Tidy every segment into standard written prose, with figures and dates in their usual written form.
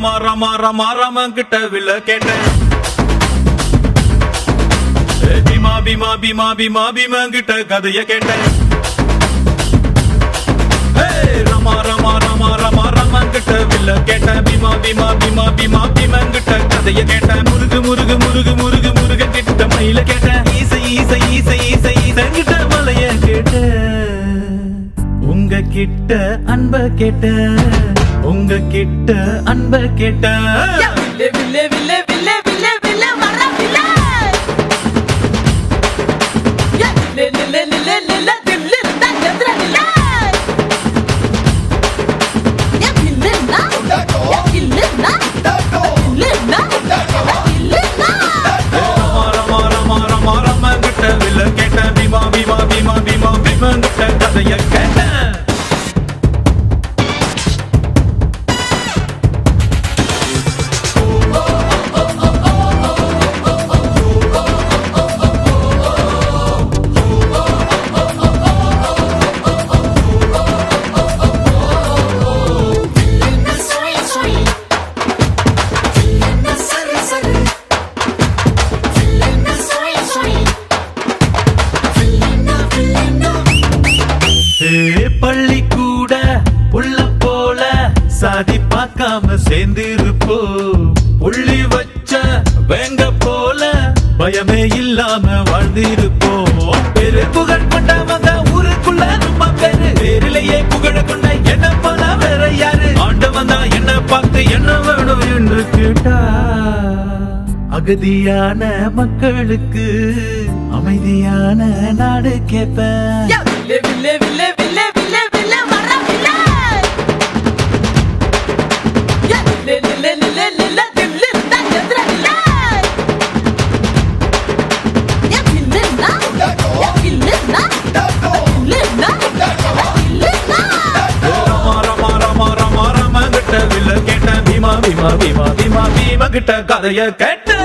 ரமா ரமா ரமா ரமன் கிட்ட வில்ல கேட்டேன். பீமா பீமா பீமா பீமா பீமன் கிட்ட கதைய கேட்டேன். ரமா ரமா ரமா ரமா ரமன் கிட்ட வில்ல கேட்டேன். பீமா பீமா பீமா பீமா பீமன் கிட்ட கதைய கேட்டேன். முருகு முருகு முருகு முருகு முருகன் கிட்ட மயில கேட்டேன். ஈசை ஈசை ஈசை ஈசை ஈசன் கிட்ட மலைய கேட்டேன். உங்க கிட்ட அன்ப கேட்ட, உங்க கிட்ட அன்ப கேட்ட. வில்லே வில்லே வில்லே வில்லே வில்லே வர வில்லே. நில்லே நில்லே நில்லே நில்லே தில்லு தா எந்திர நில்லே. யா கில்லுனா யா கில்லுனா கில்லுனா கில்லுனா. ரமா ரமா ரமா ரமா ரமன் கிட்ட வில்ல கேட்டேன். பீமா பீமா பீமா பீமா பீமன் கிட்ட கதைய கேட்டேன். பள்ளி கூட புள்ள போல சாதி பார்க்காம சேர்ந்திருப்போ. புள்ளி வச்ச வேங்க போல பயமே இல்லாம வாழ்ந்திருப்போம். பெரு புகழ் கொண்டவங்க ஊருக்குள்ள நம்ம பேரு. பேரிலேயே புகழ கொண்ட என்ன போல வேற யாரு? ஆண்டவன் தான் என்ன பார்த்து என்ன வேணும் என்று கேட்டா. அகதியான மக்களுக்கு அமைதியான நாடு கேட்பேன். வில்லே வில்லே வில்லே வில்லே வில்லே வில்லே வர வில்லே. நில்லே நில்லே நில்லே நில்லே தில்லு தா எந்திர நில்லே. யா கில்லுனா யா கில்லுனா கில்லுனா கில்லுனா. ரமா ரமா ரமா ரமா ரமன் கிட்ட வில்ல கேட்டேன். பீமா பீமா பீமா பீமா பீமன் கிட்ட கதைய கேட்டேன்.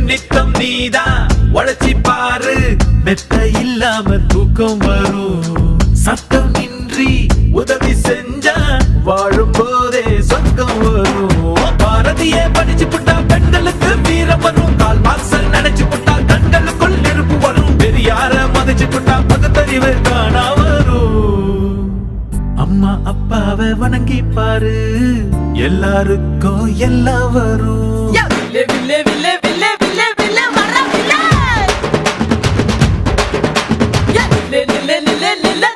நித்தம் நீதான் உழைச்சி பாரு. மெத்த இல்லாம தூக்கம் வரும். சத்தம் இன்றி உதவி செஞ்சா வாழும் போதே சொர்க்கம் வரும். பாரதியே படிச்சு புட்டா பெண்களுக்கு வீரம் வரும். கால் மாசல் நினைச்சு புட்டா கண்களுக்குள் நெருப்பு வரும். பெரியார மதிச்சு புட்டா பகுத்தறிவு காணா வரும். அம்மா அப்பாவை வணங்கி பாரு. எல்லாருக்கும் எல்லாம் வரும். வில்லே வில்லே வில்லே வில்லே வில்லே வில்லே வர வில்லே. நில்லே நில்லே நில்லே நில்லே